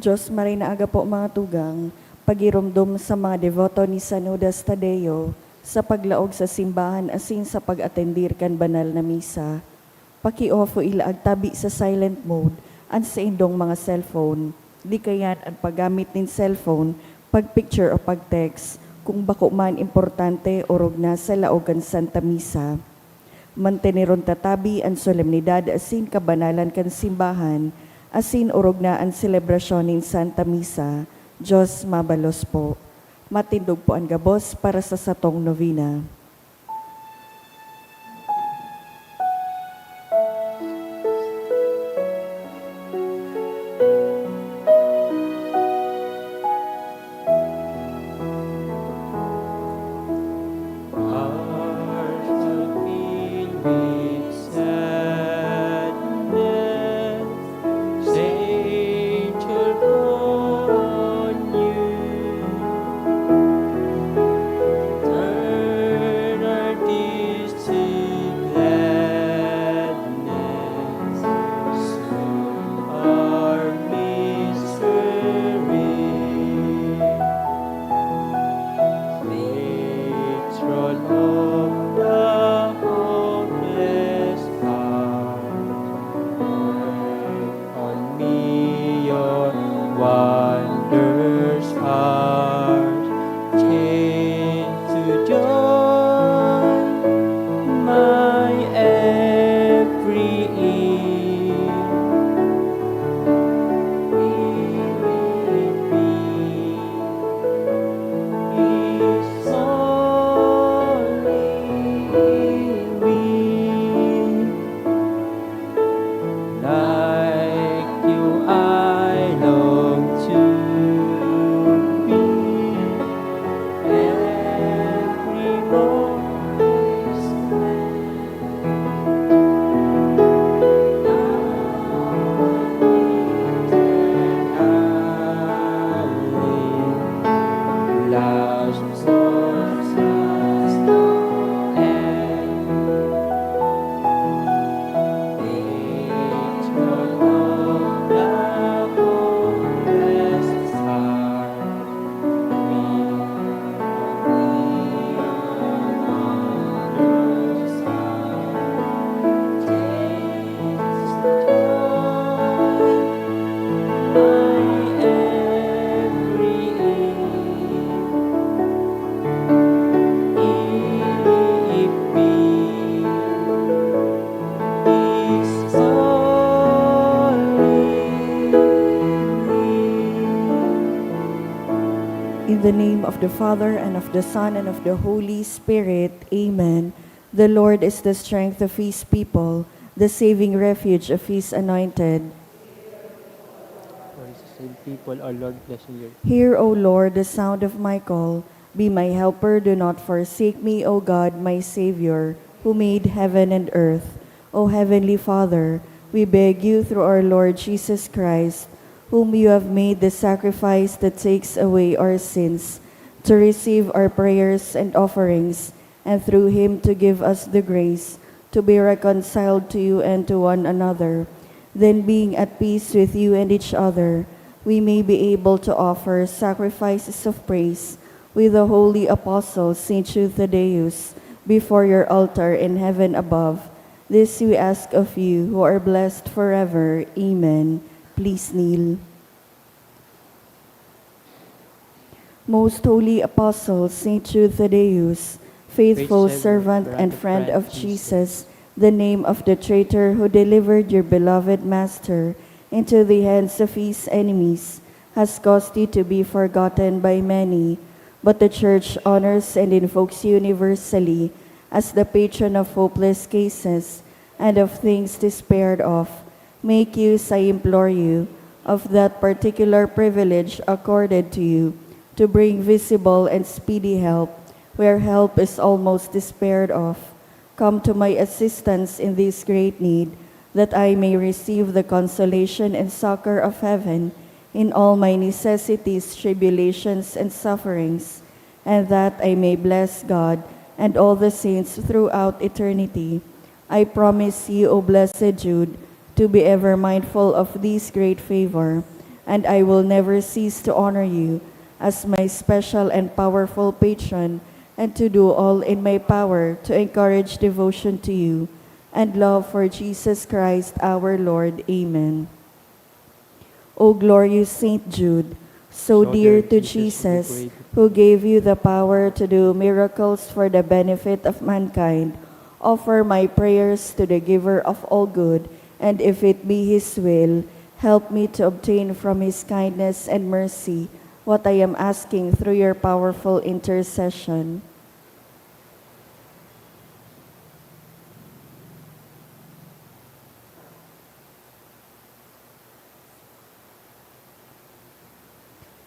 Diyos maray na aga po mga tugang, pagirumdum sa mga devoto ni San Judas Tadeo sa paglaog sa simbahan asin sa pag-atendir kan banal na misa. Paki-ofo ilaag tabi sa silent mode ang sa indong mga cellphone. Di kayan ang paggamit ng cellphone, pag-picture o pag-text, kung bako man importante o rugna sa laogan Santa Misa. Manteneron tatabi ang solemnidad asin kabanalan kan simbahan, asin urog na ang selebrasyon ng Santa Misa. Diyos mabalos po. Matindog po ang gabos para sa satong novena. In the name of the Father, and of the Son, and of the Holy Spirit. Amen. The Lord is the strength of his people, the saving refuge of his anointed. Save people, O Lord, bless you. Hear, O Lord, the sound of my call. Be my helper, do not forsake me, O God, my Savior, who made heaven and earth. O Heavenly Father, we beg you through our Lord Jesus Christ, whom you have made the sacrifice that takes away our sins, to receive our prayers and offerings, and through him to give us the grace to be reconciled to you and to one another. Then, being at peace with you and each other, we may be able to offer sacrifices of praise with the holy apostle Saint Jude Thaddeus before your altar in heaven above. This we ask of you, who are blessed forever. Amen. Please kneel. Most holy apostle Saint Jude Thaddeus, faithful servant and friend of Jesus, the name of the traitor who delivered your beloved Master into the hands of his enemies, has caused you to be forgotten by many, but the Church honors and invokes you universally as the patron of hopeless cases and of things despaired of. Make use, I implore you, of that particular privilege accorded to you, to bring visible and speedy help where help is almost despaired of. Come to my assistance in this great need, that I may receive the consolation and succor of heaven in all my necessities, tribulations, and sufferings, and that I may bless God and all the saints throughout eternity. I promise you, O blessed Jude, to be ever mindful of this great favor, and I will never cease to honor you as my special and powerful patron, and to do all in my power to encourage devotion to you and love for Jesus Christ our Lord. Amen. O glorious Saint Jude, so dear to Jesus, who gave you the power to do miracles for the benefit of mankind, offer my prayers to the giver of all good, and if it be his will, help me to obtain from his kindness and mercy what I am asking through your powerful intercession.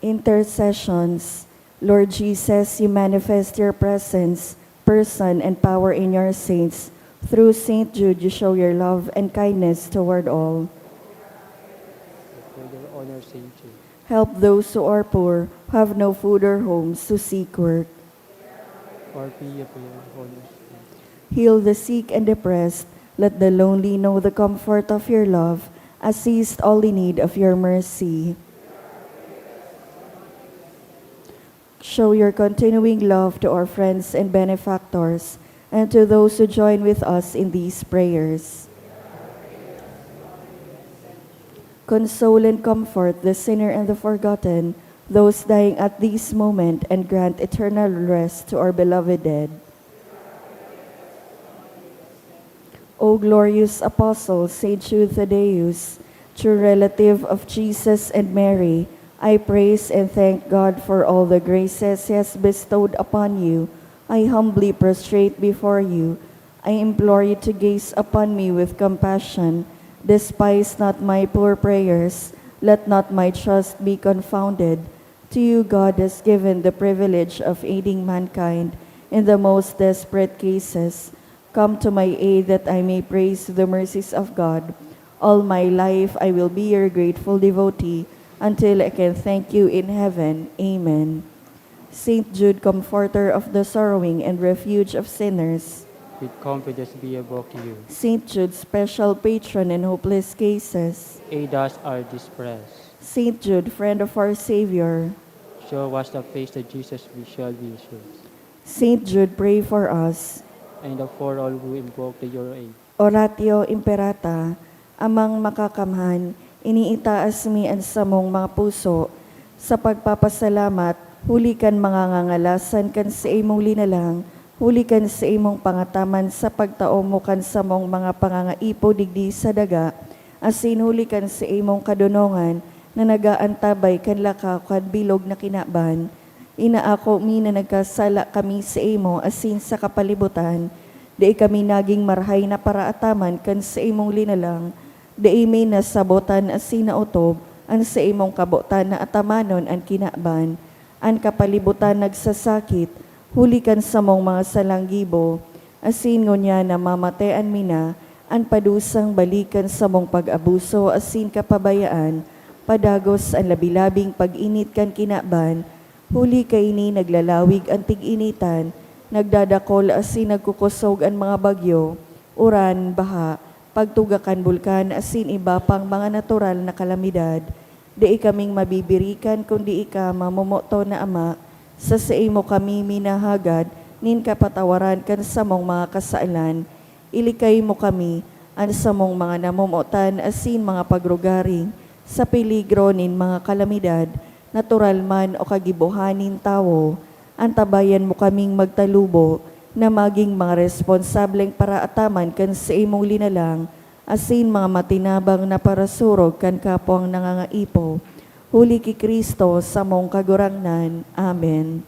Intercessions. Lord Jesus, you manifest your presence, person, and power in your saints. Through Saint Jude, you show your love and kindness toward all. For your honor, Saint Jude. Help those who are poor, who have no food or homes to seek work. For your honor, Saint. Heal the sick and depressed. Let the lonely know the comfort of your love. Assist all in need of your mercy. Show your continuing love to our friends and benefactors, and to those who join with us in these prayers. Console and comfort the sinner and the forgotten, those dying at this moment, and grant eternal rest to our beloved dead. O glorious Apostle, Saint Jude Thaddeus, true relative of Jesus and Mary, I praise and thank God for all the graces He has bestowed upon you. I humbly prostrate before you. I implore you to gaze upon me with compassion. Despise not my poor prayers. Let not my trust be confounded. To you God has given the privilege of aiding mankind in the most desperate cases. Come to my aid that I may praise the mercies of God. All my life I will be your grateful devotee, until I can thank you in heaven. Amen. Saint Jude, comforter of the sorrowing and refuge of sinners. With confidence we evoke you. Saint Jude, special patron in hopeless cases. Aid us our distress. Saint Jude, friend of our Savior. Show us the face that Jesus we shall be sure. Saint Jude, pray for us. And for all who invoke your aid. Oratio Imperata, amang makakamhan, iniitaas mi ang samong mga puso, sa pagpapasalamat, hulikan mga ngangalasan kan sa imong linalang, hulikan sa imong pangataman sa pagtao mo kan sa mong mga pangangaipo digdi sa daga, asin hulikan sa imong kadunongan, na nagaantabay kan lakaw kan bilog na kinaban. Inaako mi na nagkasala kami sa imo asin sa kapalibutan, di kami naging marhay na paraataman kan sa imong linalang, di imi nasabotan as sinautob, ang sa imong kabotan na atamanon ang kinaban, ang kapalibutan nagsasakit, hulikan sa mong mga salanggibo, asin ngunya na mamatean mina, ang padusang balikan sa mong pag-abuso asin kapabayaan, padagos ang labilabing pag-init kan kinaban, huli kay ni naglalawig ang tig-initan, nagdadakol asin nagkukusog ang mga bagyo, uran, baha, pagtugakan bulkan asin iba pang mga natural na kalamidad, di kaming mabibirikan kundi ika mamumoto na ama, sa imo kami minahagad, nin kapatawaran kan sa mong mga kasailan, ilikay mo kami, ang sa mong mga namumutan asin mga pagrugaring, sa peligro nin mga kalamidad, natural man o kagibuhanin tao, antabayan mo kaming magtalubo, na maging mga responsableng paraataman kan sa imong linalang, asin mga matinabang na parasurog kan kapwang nangangaipo. Huli ki Kristo sa mong kagurangnan. Amen.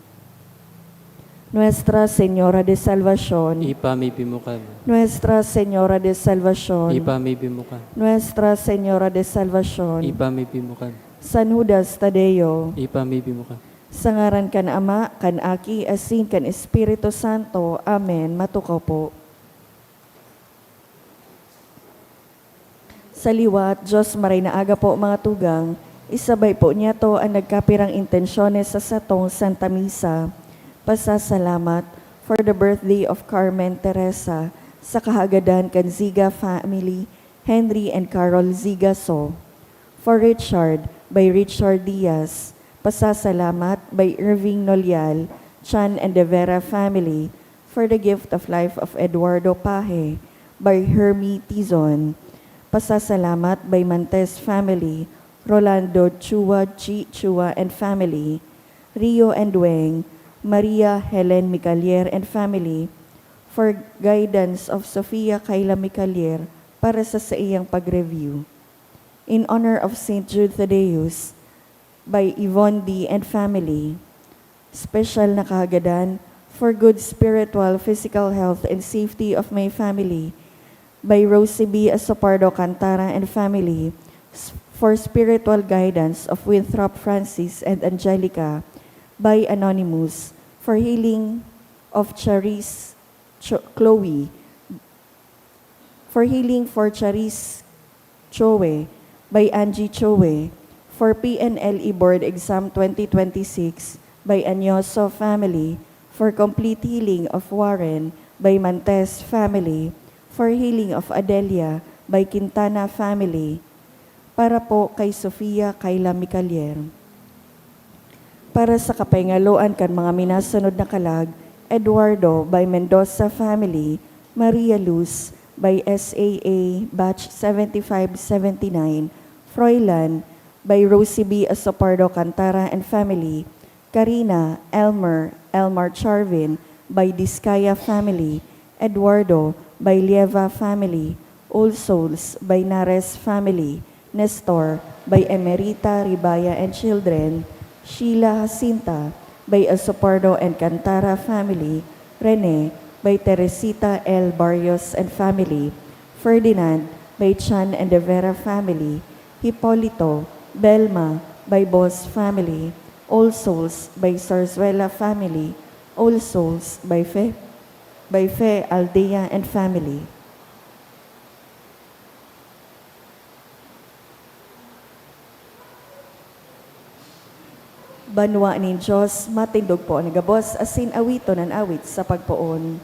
Nuestra Señora de Salvación. Ipamibin mo kami. Nuestra Señora de Salvación. Ipamibin mo kami. Nuestra Señora de Salvación. Ipamibin mo kami. San Judas Tadeo. Ipamibin mo kami. Sa ngaran kan Ama, kan Aki, asin kan Espiritu Santo. Amen. Matukaw po. Sa liwat, Diyos maray na aga po mga tugang, isabay po niya to ang nagkapirang intensyones sa satong Santa Misa. Pasasalamat for the birthday of Carmen Teresa, sa kahagadan kan Ziga family, Henry and Carol Zigaso. For Richard, by Richard Diaz. Pasasalamat by Irving Nolial, Chan and De Vera family, for the gift of life of Eduardo Paje, by Hermie Tizon. Pasasalamat by Mantes family, Rolando Chua, Chi Chua and family, Rio and Weng, Maria Helen Micalier and family, for guidance of Sofia Kayla Micalier para sa iyang pag-review. In honor of St. Jude Thaddeus, by Yvonne D. and family, special na kahagadan for good spiritual, physical health, and safety of my family, by Rosie B. Asopardo Cantara and family, for spiritual guidance of Winthrop Francis and Angelica, by Anonymous, for healing of Charis Chloe, for healing for Charis Chowe, by Angie Chowe, for PNLE Board Exam 2026, by Anyoso family, for complete healing of Warren, by Mantes family, for healing of Adelia, by Quintana family, para po kay Sofia Kayla Micalier. Para sa kapayngaloan kan mga minasunod na kalag, Eduardo by Mendoza family, Maria Luz by SAA batch 7579, Froilan by Rosie B. Asopardo Cantara and family, Karina, Elmar Charvin by Diskaya family, Eduardo by Lieva family, All Souls by Nares family, Nestor by Emerita Ribaya and children, Sheila Jacinta by Asopardo and Cantara family, Rene by Teresita L. Barrios and family, Ferdinand by Chan and De Vera family, Hipolito, Belma by Boss family, All Souls by Sarzuela family, All Souls by Fe Aldea and family. Banwa ni Diyos, matindog po ang nagabos, asin awito ng awit sa pagpoon.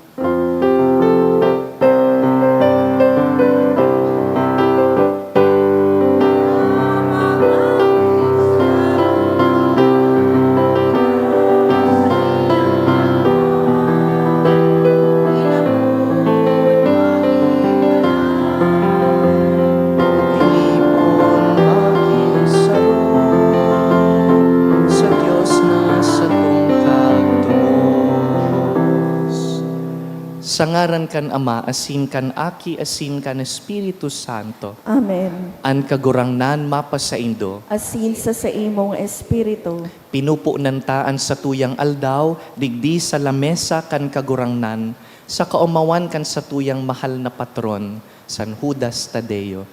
Sangaran kan Ama, asin kan Aki, asin kan Espiritu Santo. Amen. An kagurangnan mapasaindo. Asin sa imong espiritu, Pinupo nantaan sa tuyang aldaw, digdi sa lamesa kan kagurangnan, sa kaumawan kan sa tuyang mahal na patron, San Judas Tadeo.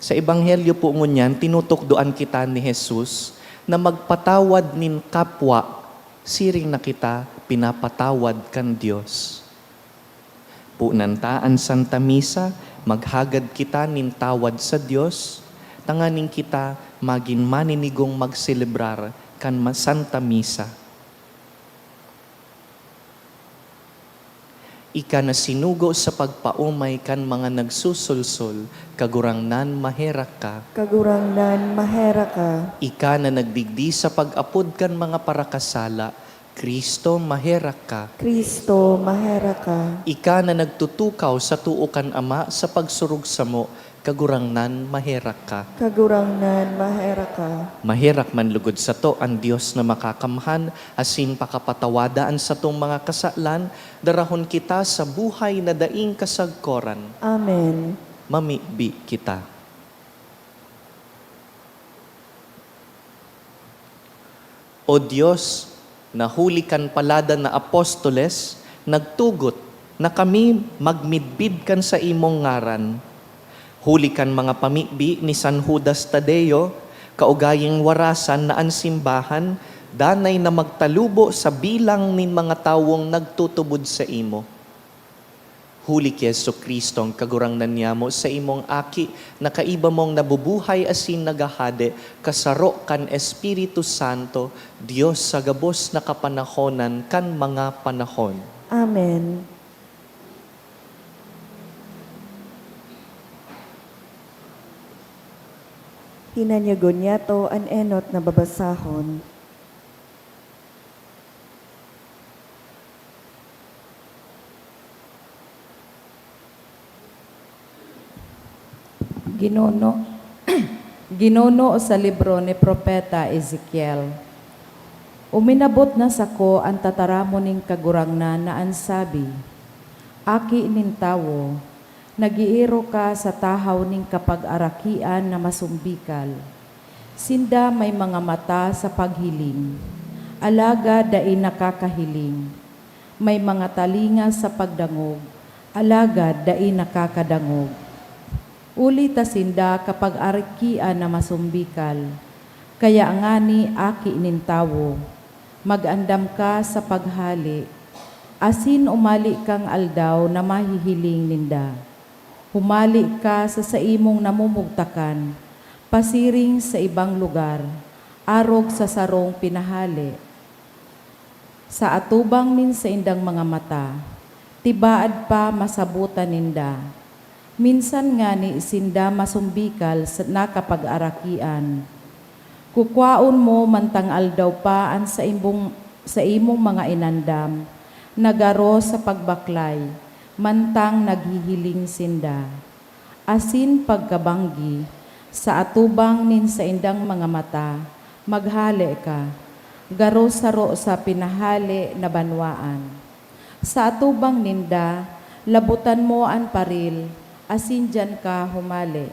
Sa Ebanghelyo po ngunyan, tinutukdoan kita ni Jesus na magpatawad nin kapwa, siring na kita, pinapatawad kan Diyos. Punantaan Santa Misa, maghagad kita nin tawad sa Diyos, tanganing kita magin maninigong magselebrar kan Santa Misa. Ika na sinugo sa pagpaumay kan mga nagsusulsol, kagurangnan maherak ka. kagurangnan mahera ka, Ika na nagdigdi sa pag-apod kan mga parakasala, Kristo maherak ka. Kristo mahera ka, Ika na nagtutukaw sa tuukan Ama sa pagsurug sa mo, kagurangnan maherak ka. kagurangnan mahera ka, Maherak man lugod sa to ang Dios na makakamhan, asin pakapatawadaan sa tong mga kasalan, darahon kita sa buhay na daing kasagkoran. Amen. Mamibi kita. O Diyos, nahulikan palada na apostoles, nagtugot na kami magmidbid kan sa imong ngaran. Hulikan mga pamibi ni San Judas Tadeo, kaugaying warasan na ansimbahan, danay na magtalubo sa bilang nin mga tawong nagtutubod sa imo. Huli ki Jesucristo ang kagurangnan niya mo sa imong aki na kaiba mong nabubuhay asin nagahade kasaro kan Espiritu Santo, Diyos sa gabos na kapanahonan kan mga panahon. Amen. kinanyagon yato an enot na babasahon. Ginuno, ginuno sa libro ni Propeta Ezekiel. Uminabot na sako ang tataramo ning kagurangnan na ansabi, Aki nin tawo, nagiiro ka sa tahaw ning kapag-arakian na masumbikal. Sinda may mga mata sa paghiling, alaga dai nakakahiling. May mga talinga sa pagdangog, alaga dai nakakadangog. Uli ta sinda kapag arikian na masumbikal, kaya ngani aki nin tawo, magandam ka sa paghali, asin umali kang aldaw na mahihiling ninda. Humali ka sa saimong namumugtakan, pasiring sa ibang lugar, arog sa sarong pinahali. Sa atubang nin sa indang mga mata, tibaad pa masabutan ninda. Minsan nga ni isinda masumbikal sa nakapag-arakian. Kukwaon mo mantang aldaw paan sa imong mga inandam, nagaro sa pagbaklay, mantang naghihiling sinda. Asin pagkabanggi, sa atubang nin sa indang mga mata, maghali ka, garo saro sa pinahali na banwaan. Sa atubang ninda, labutan mo an paril, asin dyan ka humali.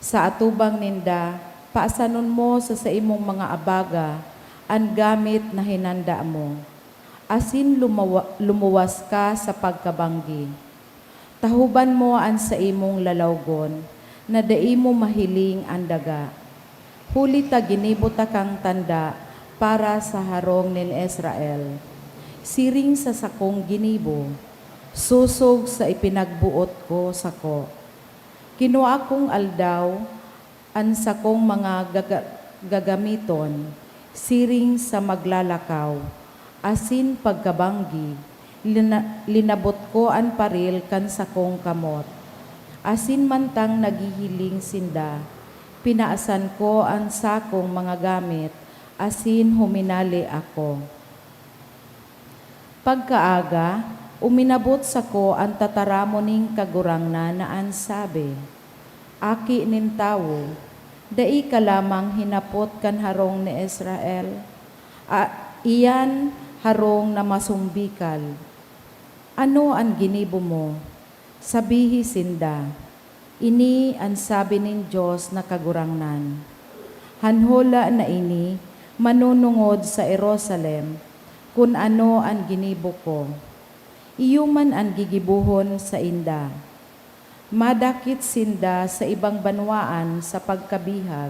Sa atubang ninda, paasanon mo sa imong mga abaga, ang gamit na hinanda mo. Asin lumuwas ka sa pagkabanggi. Tahuban mo ang sa imong lalawgon, na dai mo mahiling ang daga. Huli ta ginibuta kang tanda para sa harong nin Israel. Siring sa sakong ginibo, susog sa ipinagbuot ko sako. Kinuha kong aldaw, ang sakong mga gagamiton, siring sa maglalakaw, asin pagkabanggi, linabot ko ang paril kan sakong kamot. Asin mantang naghihiling sinda, pinaasan ko ang sakong mga gamit, asin huminali ako. Pagkaaga, uminabot sako ang tataramo ning kagurangnan na ansabi, Aki nin tawo, dai ka lamang hinapot kan harong ni Israel, iyan harong na masumbikal. Ano ang ginibo mo? Sabihi sinda, ini ang sabi nin Diyos na kagurangnan. Hanhola na ini, manunungod sa Jerusalem, kung ano ang ginibo ko. Iyuman ang gigibuhon sa inda. Madakit sinda sa ibang banwaan sa pagkabihag.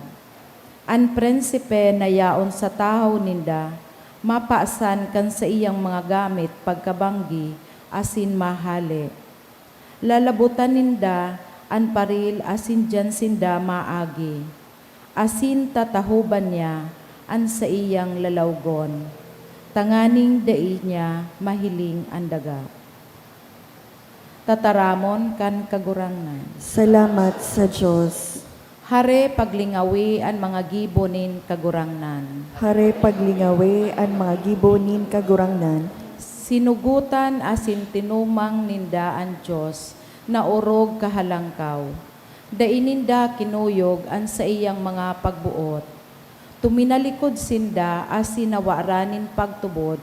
Ang prinsipe na yaon sa tahaw ninda, mapaasan kan sa iyang mga gamit pagkabanggi, asin mahali. Lalabutan ninda, ang paril asin dyan sinda maagi. Asin tatahuban niya, ang sa iyang lalawgon. Tanganing dai niya mahiling ang daga. Tataramon kan kagurangnan. Salamat sa Diyos. Hare paglingawi ang mga gibonin kagurangnan. Hare paglingawi ang mga gibonin kagurangnan. Sinugutan asin tinumang ninda ang Diyos na urog kahalangkaw. Daininda kinuyog ang sa iyang mga pagbuot. Tuminalikod sinda asin nawaranin pagtubod.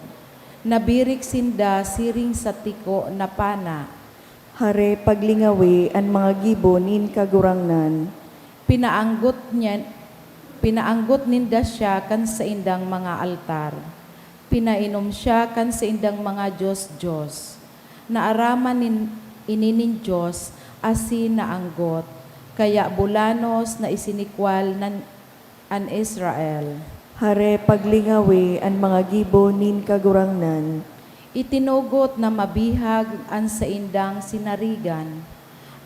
Nabirik sinda siring sa tiko na pana. Hare paglingawi ang mga gibonin kagurangnan. Pinaanggot ninda siya kan sa indang mga altar. Pinainom siya kan sa indang mga Diyos-Diyos. Naaraman ininin Diyos asin naanggot, kaya bulanos na isinikwal nan an Israel. Hare paglingawi ang mga gibonin kagurangnan. Itinugot na mabihag an sa indang sinarigan,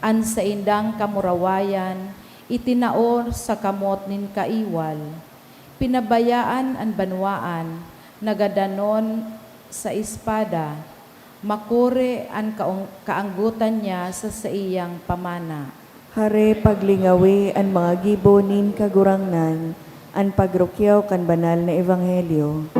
an sa indang kamurawayan, itinaor sa kamot nin kaiwal. Pinabayaan ang banwaan, nagadanon sa espada, makure ang kaanggutan niya sa iyang pamana. Hare paglingawi an mga gibo nin kagurangnan, an pagrukyaw kan banal na ebanghelyo.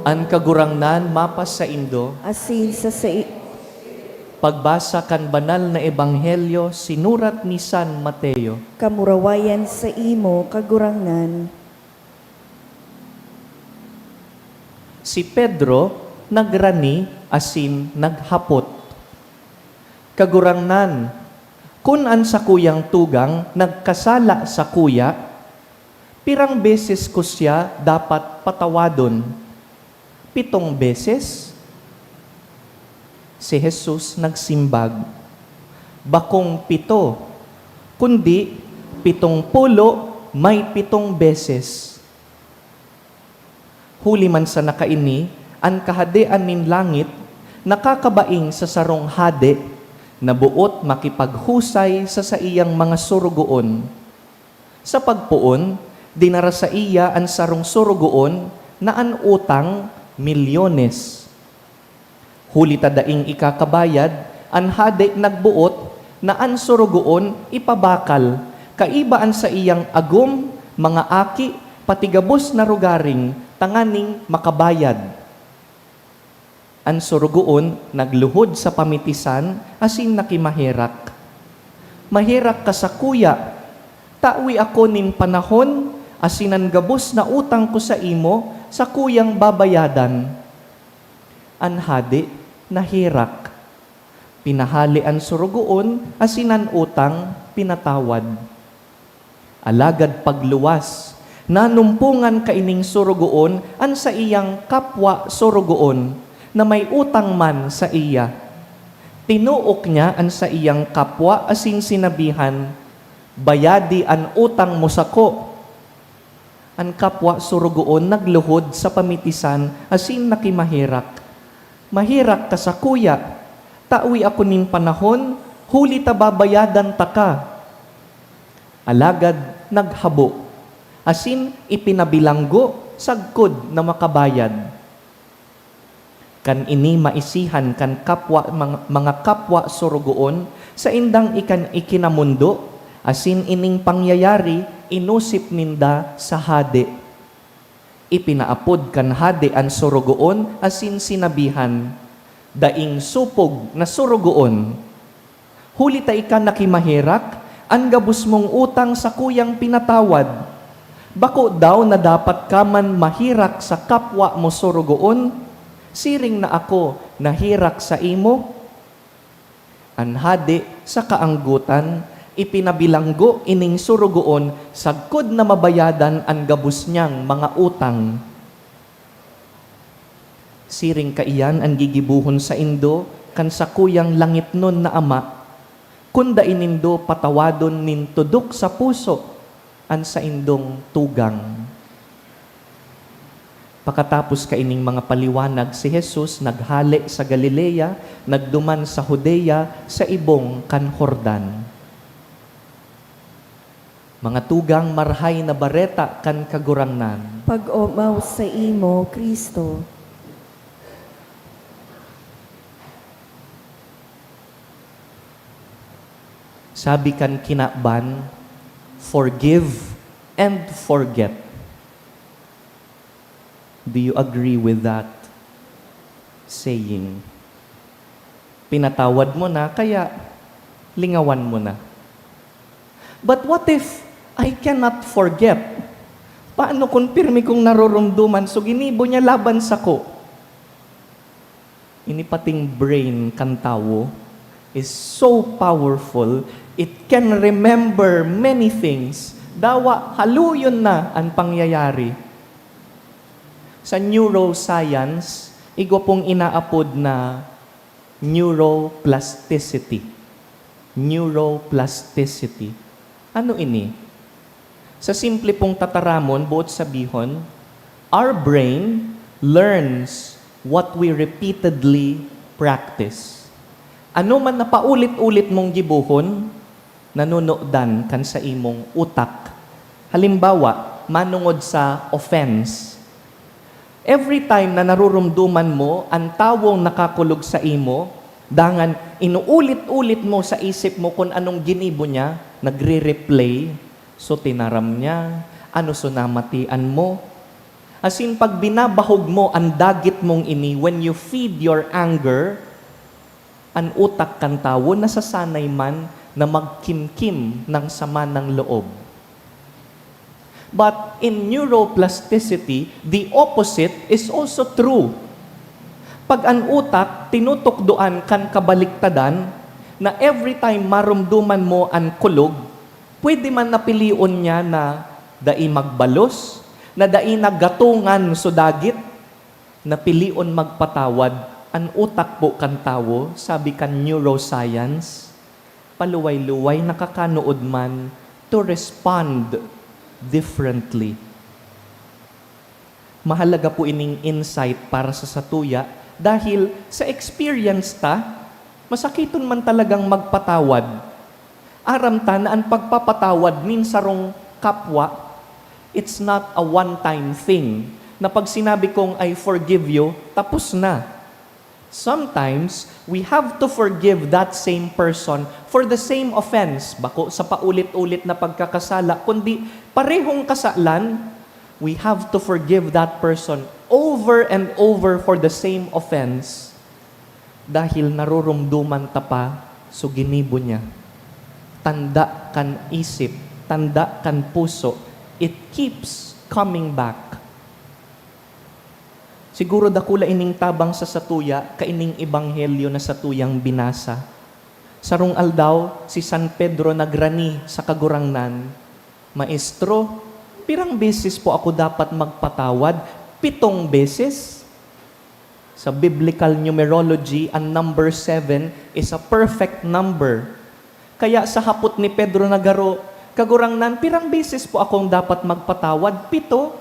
An kagurangnan mapas sa Indo, Asin sa pagbasa kan banal na ebanghelyo sinurat ni San Mateo. kamurawayan sa imo kagurangnan. Si Pedro nagrani asin naghapot. Kagurangnan, kun an sa kuyang tugang nagkasala sa kuya, pirang beses ko siya dapat patawadon. 7 beses? Si Jesus nagsimbag, bakong 7, kundi 70 may 7 beses. Huli man sa nakaini, ang kahadean nin langit, nakakabaing sa sarong hade, na buot makipaghusay sa iyang mga surugoon. Sa pagpuon, dinara sa iya ang sarong surugoon na an utang milyones. Huli tadaing ikakabayad, an hade nagbuot na an surugoon ipabakal, kaibaan sa iyang agum, mga aki, patigabos na rugaring, tanganing makabayad. An surugoon nagluhod sa pamitisan, asin nakimahirak. Mahirak ka sa kuya, tawi ako nin panahon, asinan gabos na utang ko sa imo, sa kuyang babayadan. An hade nahirak. Pinahali ang surugoon, asinan utang, pinatawad. Alagad pagluwas, nanumpungan kaining surugoon, an sa iyang kapwa surugoon, na may utang man sa iya. Tinuok niya an sa iyang kapwa, asin sinabihan, bayadi an utang mo sako. Ang kapwa surugoon nagluhod sa pamitisan, asin nakimahirak. Mahirak ka sa kuya, tawi ako nin panahon, huli ta babayadan ta ka. Alagad naghabo, asin ipinabilanggo, sagkod na makabayad. Kan ini maisihan kan kapwa, mga kapwa surugoon, sa indang ikinamundo, asin ining pangyayari, inusip ninda sa hade. Ipinaapod kan hade ang surugoon, asin sinabihan, daing supog na surugoon. Huli ta ika nakimahirak, ang gabus mong utang sa kuyang pinatawad. Bako daw na dapat ka man mahirak sa kapwa mo surugoon, siring na ako nahirak sa imo. An hade sa kaanggutan, ipinabilanggo ining surugoon, sagkod na mabayadan ang gabus niyang mga utang. Siring kaiyan ang gigibuhon sa Indo, kan sa kuyang langit nun na ama, kunda inindo patawadon nin tudok sa puso, an sa indong tugang. Pakatapos kaining mga paliwanag, si Jesus naghali sa Galilea, nagduman sa Judea, sa ibong kan Jordan. Mga tugang marhay na bareta kan kagurangnan. Pag-omaw sa imo, Kristo. Sabi kan kinakban, forgive and forget. Do you agree with that saying? Pinatawad mo na, kaya lingawan mo na. But what if I cannot forget? Paano kung pirmi kong narurumduman, so ginibo niya laban sa ko? Inipating brain kan tawo is so powerful, it can remember many things. Dawa, haluyon na ang pangyayari. Sa neuroscience, igwa pong inaapod na neuroplasticity. Neuroplasticity. Ano ini? Sa simple pong tataramon, buot sabihon, our brain learns what we repeatedly practice. Ano man na paulit-ulit mong gibuhon, nanunodan kan sa imong utak. Halimbawa, manungod sa offense. Every time na narurumduman mo, ang tawong nakakulog sa imo, dangan inuulit-ulit mo sa isip mo kung anong ginibo niya, nagre-replay, so tinaram niya, ano so namatian mo. As in, pag binabahog mo ang dagit mong ini, when you feed your anger, ang utak kan tawo, nasasanay man na magkimkim ng sama ng loob. But in neuroplasticity, the opposite is also true. Pag ang utak, tinutukdoan kan kabaliktadan, na every time marumduman mo ang kulog, pwede man napilion niya na dai magbalos, na dai naggatungan so dagit, napilion magpatawad, ang utak po kan tawo, sabi kan neuroscience, paluway-luway nakakanood man to respond differently. Mahalaga po ining insight para sa satuya dahil sa experience ta, masakiton man talagang magpatawad. Aram ta na ang pagpapatawad nin sarong kapwa, it's not a one-time thing na pag sinabi kong I forgive you, tapos na. Sometimes, we have to forgive that same person for the same offense. Bako sa paulit-ulit na pagkakasala, kundi parehong kasalan, we have to forgive that person over and over for the same offense dahil narurumduman ta pa so ginibo niya. Tanda kan isip, tanda kan puso, it keeps coming back. Siguro dakula ining tabang sa satuya, kaining ebanghelyo na satuyang binasa. Sarong aldaw, si San Pedro nagrani sa kagurangnan, Maestro, pirang beses po ako dapat magpatawad? 7 beses? Sa biblical numerology, ang number 7 is a perfect number. Kaya sa hapot ni Pedro nagaro, kagurangnan, pirang beses po akong dapat magpatawad? 7.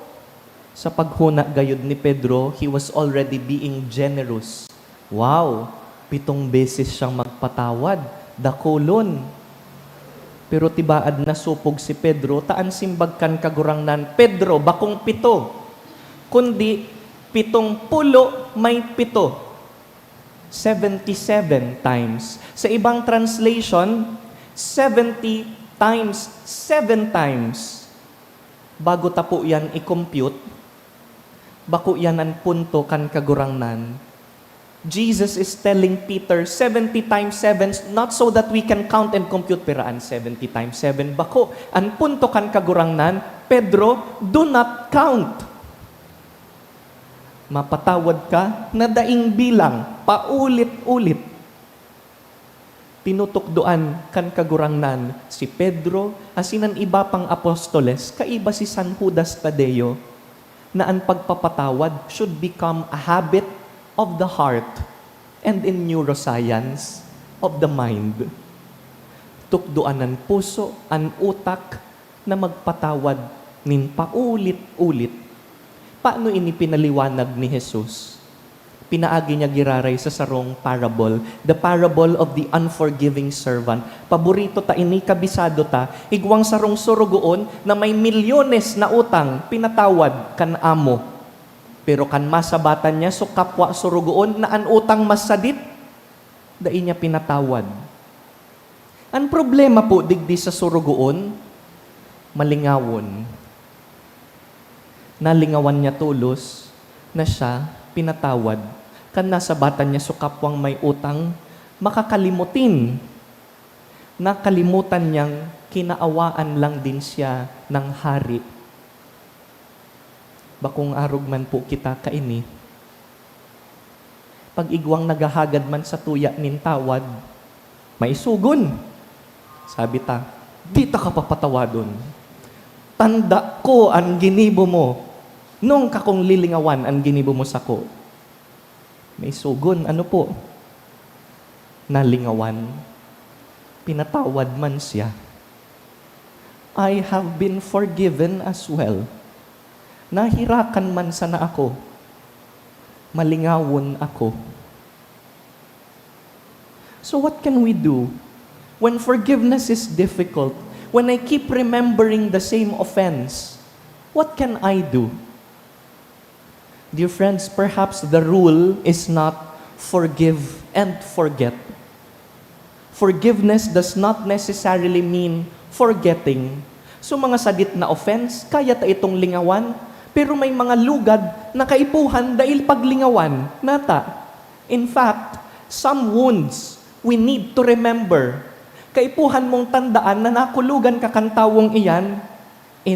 Sa paghuna gayud ni Pedro, he was already being generous. Wow! 7 beses siyang magpatawad. Dakulon. Pero tibaad na supog si Pedro, taan simbagkan kagurangnan, Pedro, bakong 7. Kundi 70 may 7. 77 times. Sa ibang translation, 70 times 7 times. Bago tapo yan i-compute, bako yan ang punto kan kagurangnan. Jesus is telling Peter, 70 times 7, not so that we can count and compute, peraan 70 times 7. Bako, ang punto kan kagurangnan, Pedro, do not count. Mapatawad ka na daing bilang, paulit-ulit. Tinutukdoan kan kagurangnan si Pedro, asinan iba pang apostoles, kaiba si San Judas Tadeo, na ang pagpapatawad should become a habit of the heart and in neuroscience of the mind. Tukdoan ang puso, ang utak na magpatawad nin paulit-ulit. Paano ini pinaliwanag ni Jesus? Pinaagi niya giraray sa sarong parable, the parable of the unforgiving servant. Paborito ta ini, kabisado ta, igwang sarong surugoon na may milyones na utang, pinatawad kan amo. Pero kan masabatan niya, so kapwa surugoon na an utang masadit, dai niya pinatawad. Ang problema po digdi sa surugoon, malingawon. Nalingawan niya tulos na siya pinatawad. Kan nasa batan niya so kapwang may utang, makakalimutin. Nakalimutan niyang kinaawaan lang din siya ng hari. Bakong arog man po kita kaini. Pag igwang nagahagad man sa tuya nin tawad, may sugon. Sabi ta, di ta ka papatawadon. Tanda ko ang ginibo mo. Nung kakong lilingawan ang ginibo mo sa ko. May sugon, ano po? Nalingawan. pinatawad man siya. I have been forgiven as well. Nahirakan man sana ako, malingawon ako. So what can we do when forgiveness is difficult? When I keep remembering the same offense, what can I do? Dear friends, perhaps the rule is not forgive and forget. Forgiveness does not necessarily mean forgetting. So mga sadit na offense, kaya ta itong lingawan, pero may mga lugad na kaipuhan dahil paglingawan, nata. In fact, some wounds we need to remember. Kaipuhan mong tandaan na nakulugan ka kantawong iyan,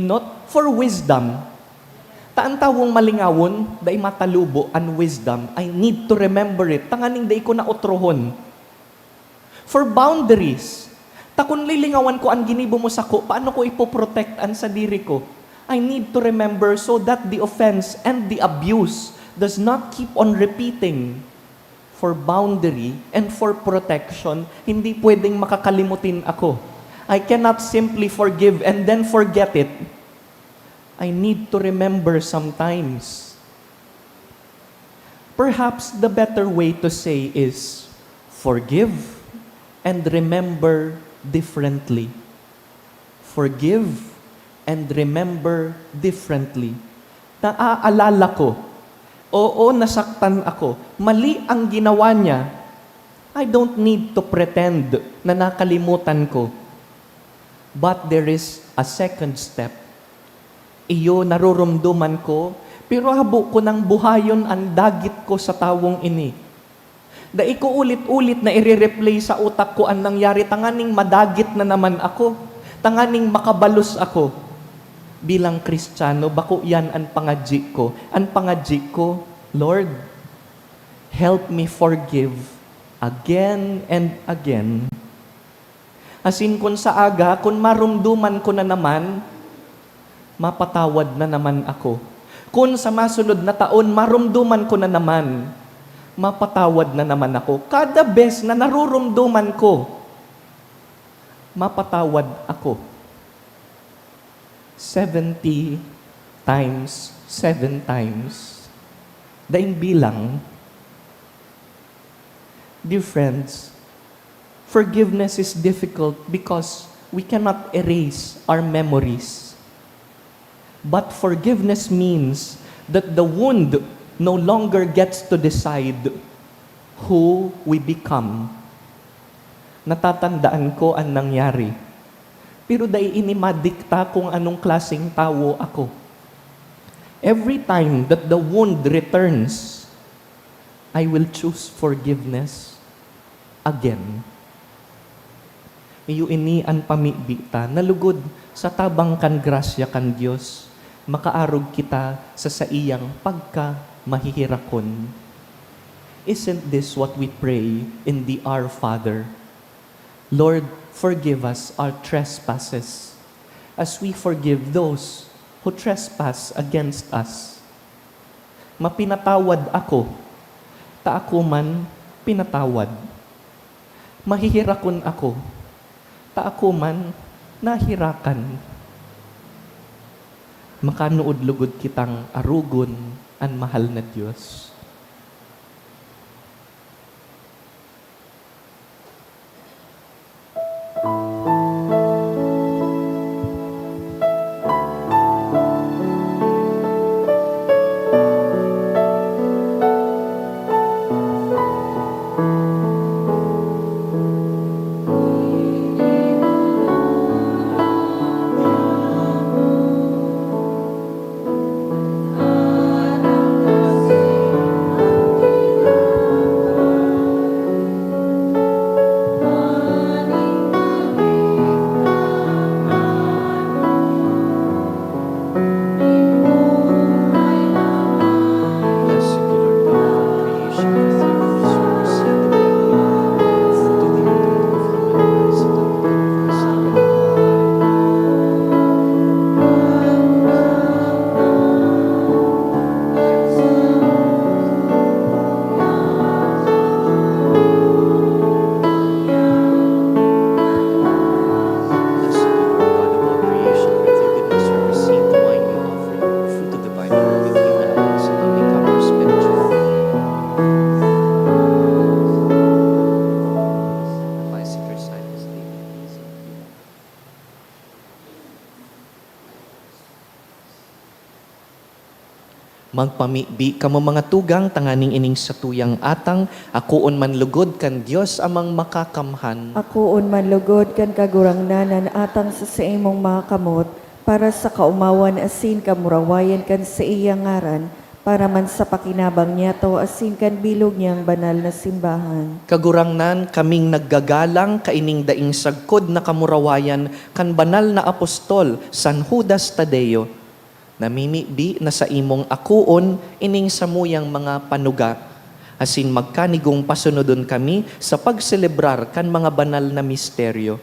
not for wisdom. Taan tawong malingawon, dahil matalubo ang wisdom. I need to remember it. Tanganing dahil ko na utrohon. For boundaries, takon lilingawan ko ang ginibo mo sa ko, paano ko ipoprotect ang sa diri ko? I need to remember so that the offense and the abuse does not keep on repeating. For boundary and for protection, hindi pwedeng makakalimutin ako. I cannot simply forgive and then forget it. I need to remember sometimes. Perhaps the better way to say is forgive and remember differently. Forgive and remember differently. Naaalala ko, oo, nasaktan ako. Mali ang ginawa niya. I don't need to pretend na nakalimutan ko. But there is a second step. Iyo narurumduman ko, pero habo ko ng buhayon ang dagit ko sa tawong ini. Dai ko ulit-ulit na i-replay sa utak ko ang nangyari, tanganing madagit na naman ako, tanganing makabalos ako. Bilang Kristiyano, bako yan ang pangadji ko. Ang pangadji ko, Lord, help me forgive again and again. Asin kun sa aga, kun marumduman ko na naman, mapatawad na naman ako. Kung sa masunod na taon, marumduman ko na naman, mapatawad na naman ako. Kada beses na narurumduman ko, mapatawad ako. 70 times, 7 times. Daing bilang. Dear friends, forgiveness is difficult because we cannot erase our memories. But forgiveness means that the wound no longer gets to decide who we become. Natatandaan ko ang nangyari. Pero dahil inimadikta kung anong klaseng tao ako. Every time that the wound returns, I will choose forgiveness again. Iyo ini ang pamibita, nalugod sa tabang kan grasya kan Diyos, makaarog kita sa saiyang pagka mahihirakon. Isn't this what we pray in the Our Father? Lord, forgive us our trespasses as we forgive those who trespass against us. Mapinatawad ako, ta ako man pinatawad. Mahihirakon ako, ta ako man nahirakan. Makanuod-lugod kitang arugon ang mahal na Diyos. Magpamibi kamo mga tugang tanganing ining sa tuyang atang, akuon man lugod kan Dios amang makakamhan. Akuon man lugod kan kagurangnanan atang sa imong mga kamot, para sa kaumawan asin kamurawayan kan sa iyang ngaran, para man sa pakinabang niya to asin kan bilog niyang banal na simbahan. Kagurangnan kaming naggagalang kaining daing sagkod na kamurawayan kan banal na apostol San Judas Tadeo. Namimibi na sa imong akuon ining samuyang mga panuga. Asin magkanigong pasunodon kami sa pagselebrar kan mga banal na misteryo.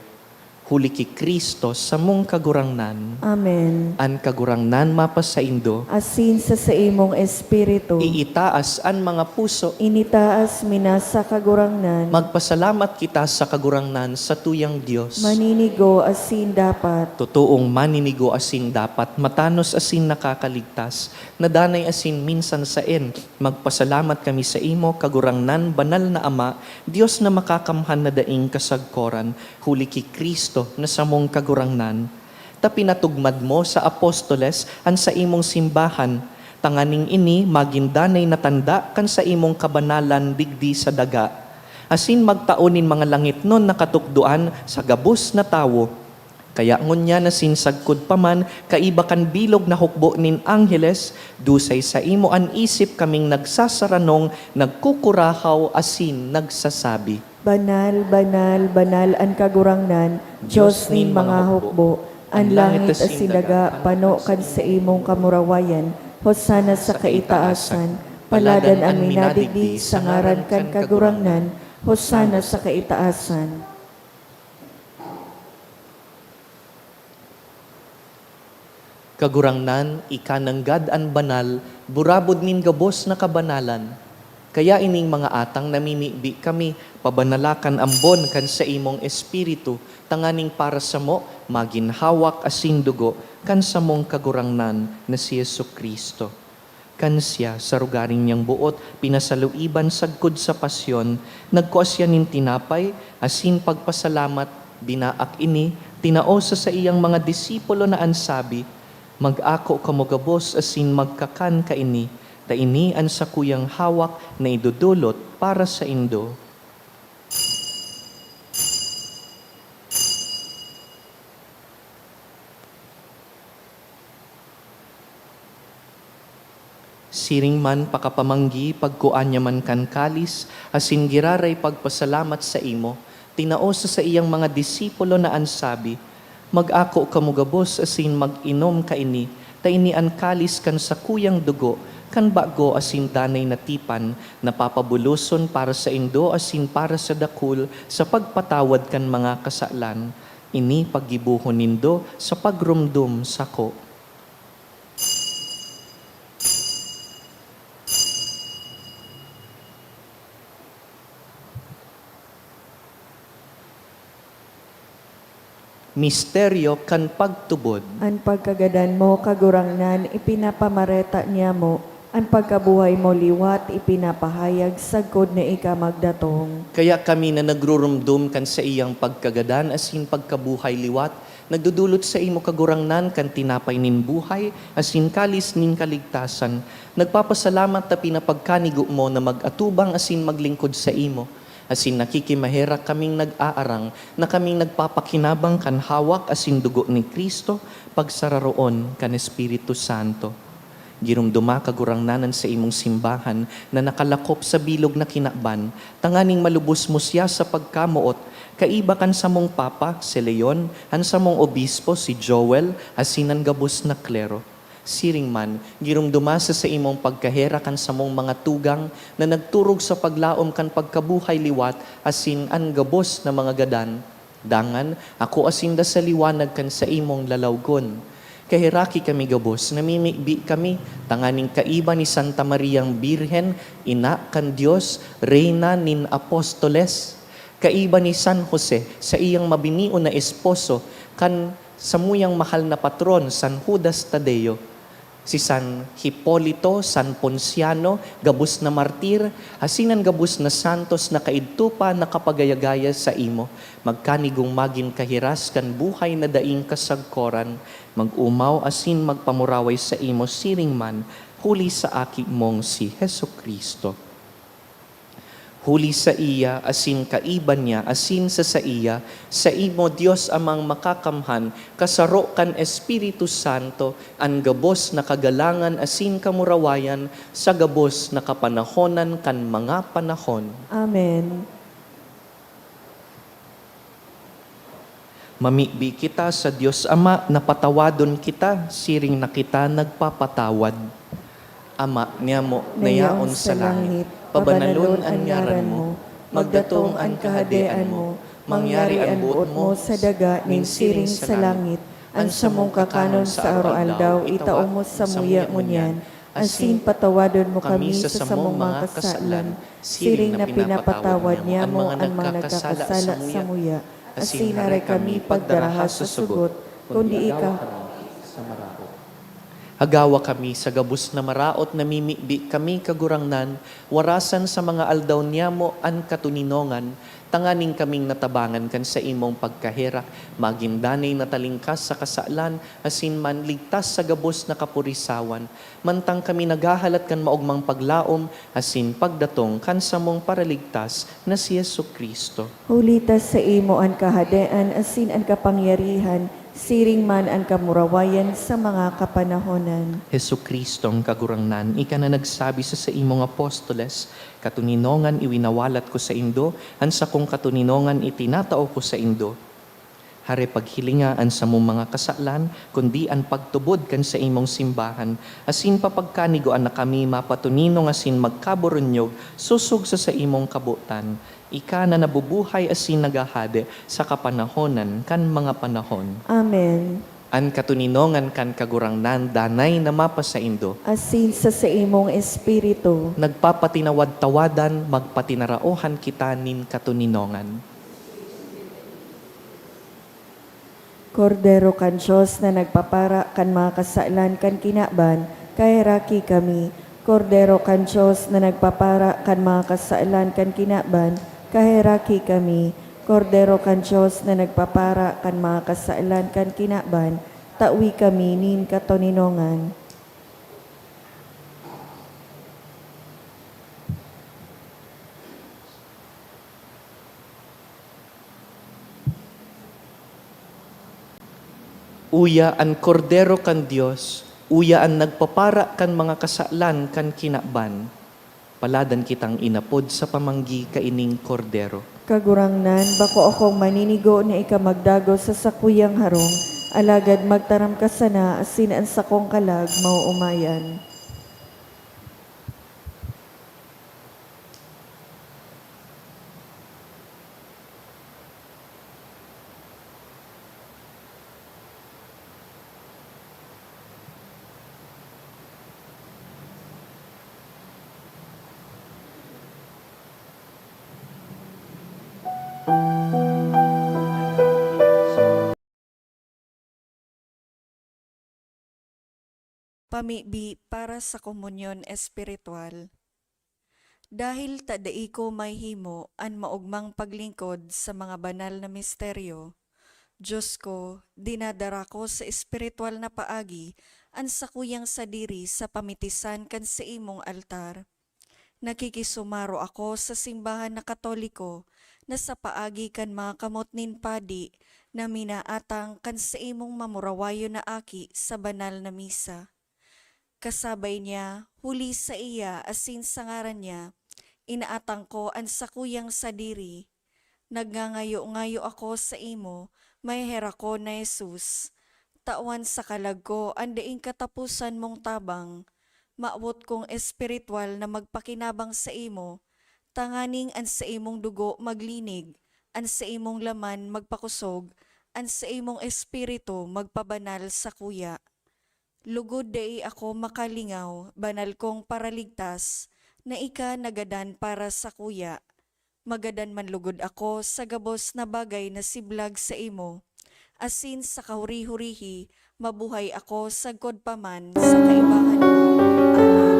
Huli ki Kristo sa mong kagurangnan. Amen. An kagurangnan mapasaindo. Asin sa imong espiritu, Iitaas an mga puso. initaas mina sa kagurangnan, Magpasalamat kita sa kagurangnan sa tuyang Diyos. maninigo asin dapat. Totoong maninigo asin dapat, matanos asin nakakaligtas, nadanay asin minsan saen, magpasalamat kami sa imo, kagurangnan, banal na Ama, Diyos na makakamhan na daing kasagkoran, huli ki Kristo na sa mong kagurangnan. Ta pinatugmad mo sa apostoles an sa imong simbahan, tanganing ini magindanay na tanda kan sa imong kabanalan digdi sa daga. Asin magtaonin mga langit nun nakatukduan sa gabos na tawo. Kaya ngunya na sinsagkod paman, kaibakan bilog na hukbo nin angheles, dusay sa imo an isip kaming nagsasaranong, nagkukurahaw asin nagsasabi. Banal, banal, banal ang kagurangnan, Diyos nin mga hukbo, ang langit at sinaga, pano kan sa imong kamurawayan, hosana sa kaitaasan, paladan ang minadigdi sa ngaran kan kagurangnan, hosana sa kaitaasan. Kagurangnan, ikananggad an banal, burabod nin gabos na kabanalan. Kaya ining mga atang namimibi kami, pabanalakan ambon kan sa imong espiritu, tanganing para sa mo, maginhawak asin dugo, kan sa mong kagurangnan na si Jesucristo. Kan siya sa rugaring niyang buot, pinasaluiban sagkod sa pasyon, nagkuasya nin tinapay, asin pagpasalamat, binaak ini, tinaosa sa iyang mga disipulo na ansabi, mag-ako kamugabos asin magkakan ka ini, ta ini ang sakuyang hawak na idudulot para sa indo. Siring man pakapamanggi, pagkuan niya man kan kalis, asin giraray pagpasalamat sa imo, tinaosa sa iyang mga disipulo na ansabi, mag-ako kamugabos asin mag-inom ka ini, ta ini ang kalis kan sakuyang dugo, kan bago asin danay na tipan, napapabuluson para sa indo asin para sa dakul, sa pagpatawad kan mga kasalan. Ini paggibuhon nindo sa pagrumdum sako. Misteryo kan pagtubod. Ang pagkagadan mo, kagurangnan, ipinapamareta niya mo, ang pagkabuhay mo liwat, ipinapahayag, sagkod na ika magdatong. Kaya kami na nagrurumdum kan sa iyang pagkagadan asin pagkabuhay liwat, nagdudulot sa imo kagurangnan kan tinapay nin buhay, asin kalis nin kaligtasan. Nagpapasalamat na pinapagkanigo mo na mag-atubang asin maglingkod sa imo. Asin nakikimahera kaming nag-aarang na kaming nagpapakinabang kan hawak asin dugo ni Kristo pagsararoon kan Espiritu Santo. Girumduma kagurangnanan sa imong simbahan na nakalakop sa bilog na kinakban, tanganing malubos mo siya sa pagkamuot, kaiba kan sa mong Papa, si Leon, han sa mong Obispo, si Joel, asinan gabos na klero. Siring man, girumduma sa imong pagkahera kan sa mong mga tugang na nagturog sa paglaom kan pagkabuhay liwat, asin an gabos na mga gadan. Dangan, ako asinda sa liwanag kan sa imong lalawgon. Kahiraki kami gabos, namimibi kami, tanganing kaiba ni Santa Mariang Birhen, ina kan Dios, reyna nin apostoles. Kaiba ni San Jose, sa iyang mabiniu na esposo, kan samuyang mahal na patron, San Judas Tadeo. Si San Hipolito, San Ponciano, gabos na martir, hasinan gabos na santos na kaidtupa na kapagayagaya sa imo, magkanigong magin kahiras kan buhay na daing kasagkoran, mag-umaw asin magpamuraway sa imo siring man, huli sa aki mong si Heso Kristo. Huli sa iya, asin kaiban niya, asin sa iya, sa imo Dios amang makakamhan, kasaro kan Espiritu Santo, ang gabos na kagalangan asin kamurawayan, sa gabos na kapanahonan kan mga panahon. Amen. Mamibi kita sa Diyos Ama, napatawadon kita, siring na kita nagpapatawad. Ama, niya mo, nayaon sa langit, pabanalon ang ngaran mo, magdatong ang kahadean mo, mangyari ang buot mo sa daga, nin siring sa langit, ang samong kakanon sa araw-aldaw, itao mo sa muya ngunyan, asin patawadon mo kami sa samong mga kasalan, siring na pinapatawad niya mo ang mga nagkakasala sa muya, asin naray kami pagdarahas sa sugot, kundi ikaw Sa maraot. Hagawa kami sa gabus na maraot na mimibi kami kagurangnan, warasan sa mga aldaw niya mo an katuninongan, tanganing kaming natabangan kan sa imong pagkaherak, magindanay na talingkas sa kasalan, asin man ligtas sa gabos na kapurisawan, mantang kami nagahalat kan maugmang paglaom, asin pagdatong kan sa mong paraligtas na si Yesu Kristo. Hulitas sa imo ang kahadean, asin ang kapangyarihan, siring man ang kamurawayan sa mga kapanahonan. Hesu Kristo ang kagurangnan, ika na nagsabi sa imong apostoles, katuninongan iwinawalat ko sa indo, ansa kong katuninongan itinatao ko sa indo. Hare paghilingaan sa mong mga kasalan, kundi ang pagtubod kan sa imong simbahan, asin papagkanigoan na kami mapatuninong asin magkaburunyog, susug sa imong kabutan. Ika na nabubuhay asin nagahade sa kapanahonan kan mga panahon. Amen. An katuninongan kan kagurangnan, danay na mapasaindo, Asin sa imong espiritu, nagpapatinawad-tawadan, magpatinaraohan kita nin katuninongan. Kordero kan Diyos na nagpapara kan mga kasalan kan kinaban, kahiraki kami. Kordero kan Diyos na nagpapara kan mga kasalan kan kinaban, kahiraki kami. Kordero kan Diyos na nagpapara kan mga kasalan kan kinaban, tawi kami nin katuninongan. Uya an kordero kan Dios, uya an nagpapara kan mga kasalan kan kinaban. Paladan kitang inapod sa pamanggi kaining kordero. Kagurangnan, bako akong maninigo na ikamagdago sa sakuyang harong, alagad magtaram ka sana, asin ang sakong kalag, mauumayan. Pamibi para sa komunyon espiritual. Dahil tadai ko may himo an maugmang paglingkod sa mga banal na misteryo, Diyos ko, dinadara ko sa espiritual na paagi an sakuyang sadiri sa pamitisan kan sa imong altar. Nakikisumaro ako sa simbahan na Katoliko na sa paagi kan mga kamot nin padi na minaatang kan sa imong mamurawayo na aki sa banal na misa. Kasabay niya, huli sa iya asin sa ngaran niya, inaatang ko ang sakuyang sadiri. Nagngangayo-ngayo ako sa imo, may hera ko na Jesus. Tawan sa kalag ko, andaing katapusan mong tabang. Maawot kong espiritual na magpakinabang sa imo, tanganing an sa imong dugo maglinig, an sa imong laman magpakusog, an sa imong espiritu magpabanal sa kuya. Lugod dai ako makalingaw, banal kong paraligtas, na ika nagadan para sa kuya. Magadan man lugod ako sa gabos na bagay na siblag sa imo. Asin sa kahuri-hurihi, mabuhay ako sa godpaman sa kaibahan mo. Amen.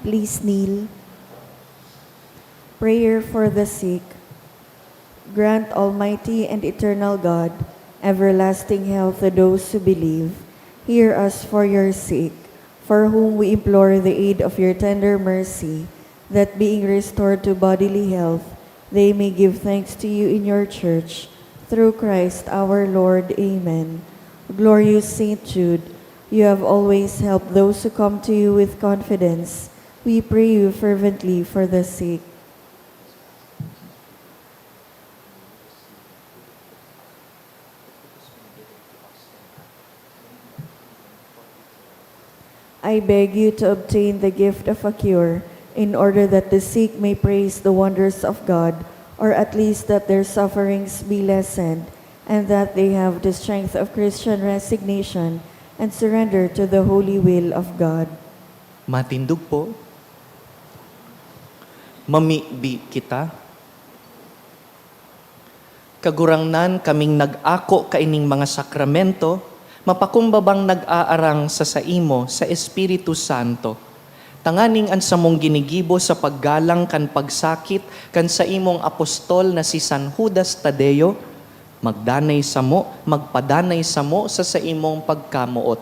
Please kneel. Prayer for the sick. Grant, Almighty and eternal God, everlasting health to those who believe. Hear us for your sake, for whom we implore the aid of your tender mercy, that being restored to bodily health, they may give thanks to you in your church. Through Christ our Lord. Amen. Glorious Saint Jude, you have always helped those who come to you with confidence. We pray you fervently for the sick. I beg you to obtain the gift of a cure, in order that the sick may praise the wonders of God, or at least that their sufferings be lessened, and that they have the strength of Christian resignation and surrender to the holy will of God. Matindog po. Mamibi kita. Kagurangnan kaming nag-ako kaining mga sakramento, mapakumbabang nag-aarang sa saimo sa Espiritu Santo. Tanganing an samong ginigibo sa paggalang kan pagsakit kan sa imong apostol na si San Judas Tadeo, magdanay samo, magpadanay samo sa imong pagkamuot.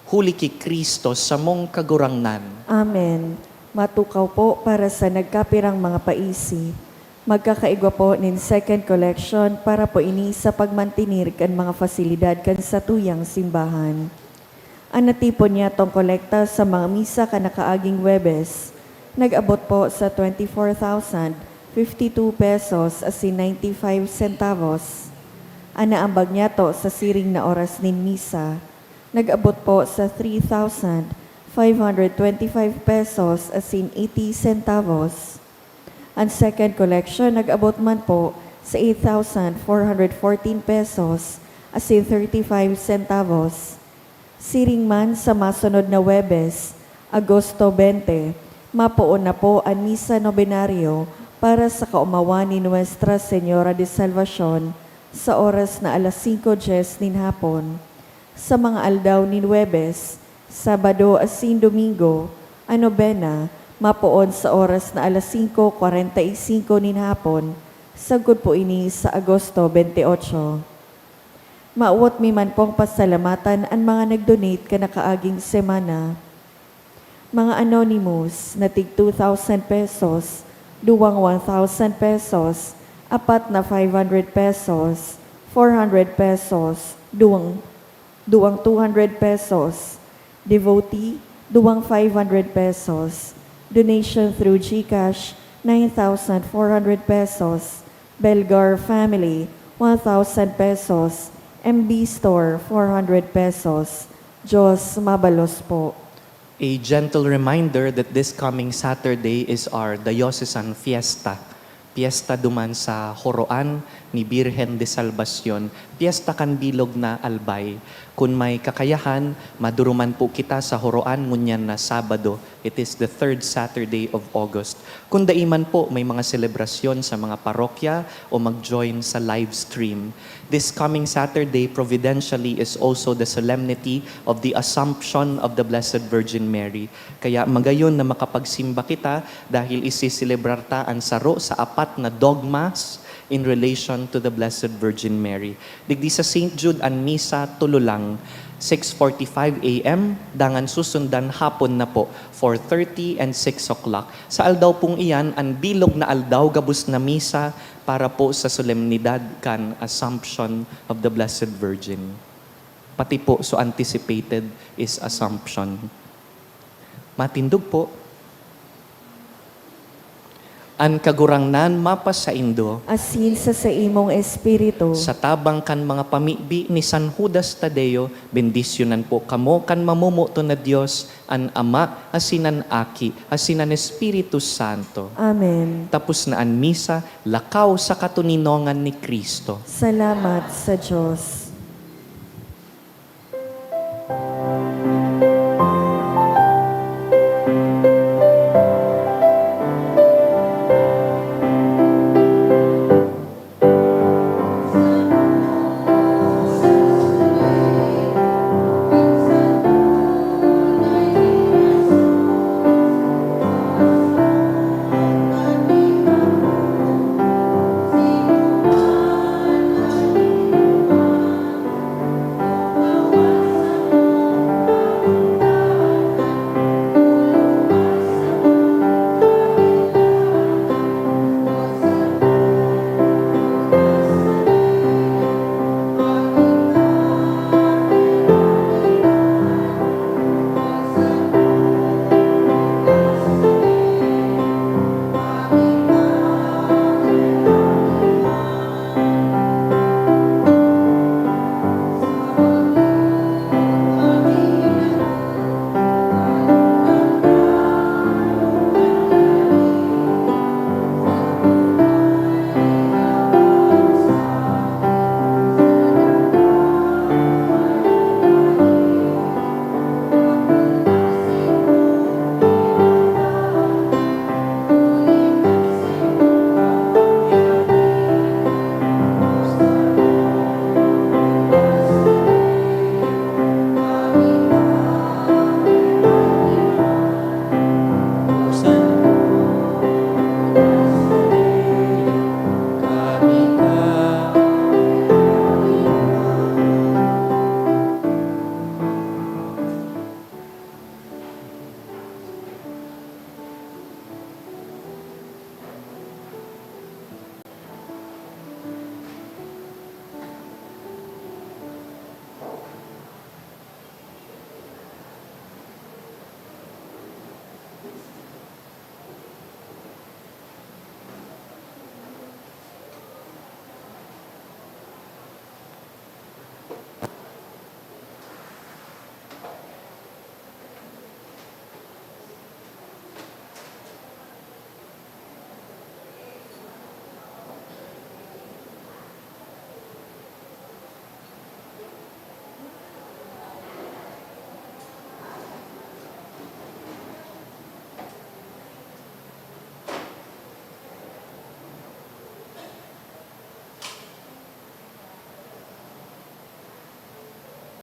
Huli ki Kristo sa mong kagurangnan. Amen. Matukaw po para sa nagkapirang mga paisi. Magkakaigwa po nin second collection para po ini sa pagmantinir kan mga fasilidad kan sa tuyang simbahan. Anatipon niya tong kolekta sa mga misa ka nakaaging Webes. Nag-abot po sa 24,052 pesos asin 95 centavos. Anaambag niya to sa siring na oras nin misa. Nag-abot po sa 3,525 pesos asin 80 centavos. Ang second collection nag-abot man po sa 8,414 pesos asin 35 centavos. Siring man sa masunod na Webes, Agosto 20, mapuon na po ang misa nobenaryo para sa kaumawan ni Nuestra Señora de Salvacion sa oras na alas 5:10 nin hapon. Sa mga aldaw ni Webes, Sabado asin Domingo, ang nobena, mapuon sa oras na alas 5:45 nin hapon, sagod po ini sa Agosto 28. Mauwat mi man pong pasalamatan ang mga nag-donate ka nakaaging semana. Mga anonymous na tig 2,000 pesos, duwang 1,000 pesos, apat na 500 pesos, 400 pesos, duwang 200 pesos, devotee, duwang 500 pesos, donation through GCash, 9,400 pesos, Belgar family, 1,000 pesos, MB Store, 400 pesos. Diyos mabalos po. A gentle reminder that this coming Saturday is our diocesan fiesta. Fiesta duman sa Horoan ni Birhen de Salvacion. Fiesta kan bilog na albay. Kung may kakayahan, maduruman po kita sa Horoan ngunyan na Sabado. It is the third Saturday of August. Kung daiman po may mga selebrasyon sa mga parokya o mag-join sa live stream. This coming Saturday, providentially, is also the solemnity of the Assumption of the Blessed Virgin Mary. Kaya magayon na makapagsimba kita dahil isiselebrar ta ang saro sa apat na dogmas in relation to the Blessed Virgin Mary. Digdi sa St. Jude ang misa tululang 6:45 a.m. dangan susundan hapon na po 4:30 and 6 o'clock. Sa aldaw pong iyan ang bilog na aldaw gabus na misa para po sa solemnidad kan Assumption of the Blessed Virgin. Pati po so anticipated is Assumption. Matindog po. An kagurangnan mapas sa Indo, Asin sa imong espiritu. sa tabang kan mga pamibi ni San Judas Tadeo, bendisyonan po kamo kan mamumuto na Diyos, an Ama, asinan Aki, asinan Espiritu Santo. Amen. Tapos na an misa, lakaw sa katuninongan ni Kristo. Salamat sa Diyos.